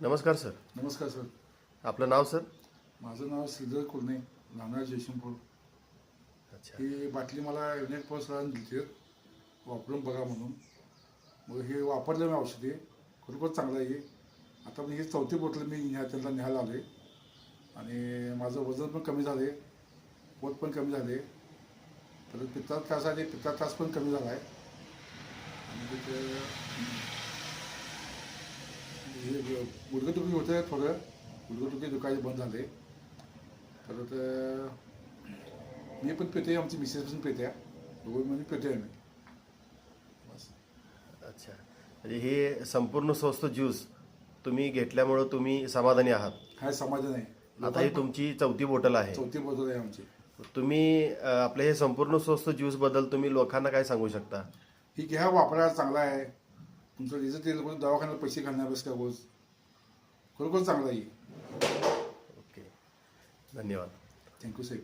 नमस्कार सर. नमस्कार सर. आपलं नाव सर? माझं नाव श्रीधर कुलणे, नाणार जयसिंगपूर. अच्छा. ही बाटली मला युनिट प्लसला दिली वापरून बघा म्हणून. मग हे वापरलं मी औषधी, खरोखर चांगलं आहे. आता मी ही 4थी बॉटल मी त्यांना न्यायला आले आणि माझं वजन पण कमी झाले, पोट पण कमी झाले, परत पित्तात त्रास आहे, पित्तात त्रास पण कमी झाला आहे. आणि तिथे हे गुडघेदुखी होतं, थोडं गुडघेदुखी दुखायचे बंद झाले. परत मी पण पिते, आमची मिसेस पण पिते, दोघं म्हणजे पिते आम्ही. बस. अच्छा. म्हणजे हे संपूर्ण स्वस्त ज्यूस तुम्ही घेतल्यामुळं तुम्ही समाधानी आहात. काय समाधान आहे. आता ही तुमची 4थी बॉटल आहे. 4थी बॉटल आहे आमची. तुम्ही आपले हे संपूर्ण स्वस्त ज्यूस बद्दल तुम्ही लोकांना काय सांगू शकता? ही घ्या, वापरायला चांगला आहे. तुमचं रिझल्ट येईल, कोणी दवाखान्यात पैसे घालणार बस का रोज. खरोखर चांगला आहे. ओके, धन्यवाद. थँक्यू साहेब.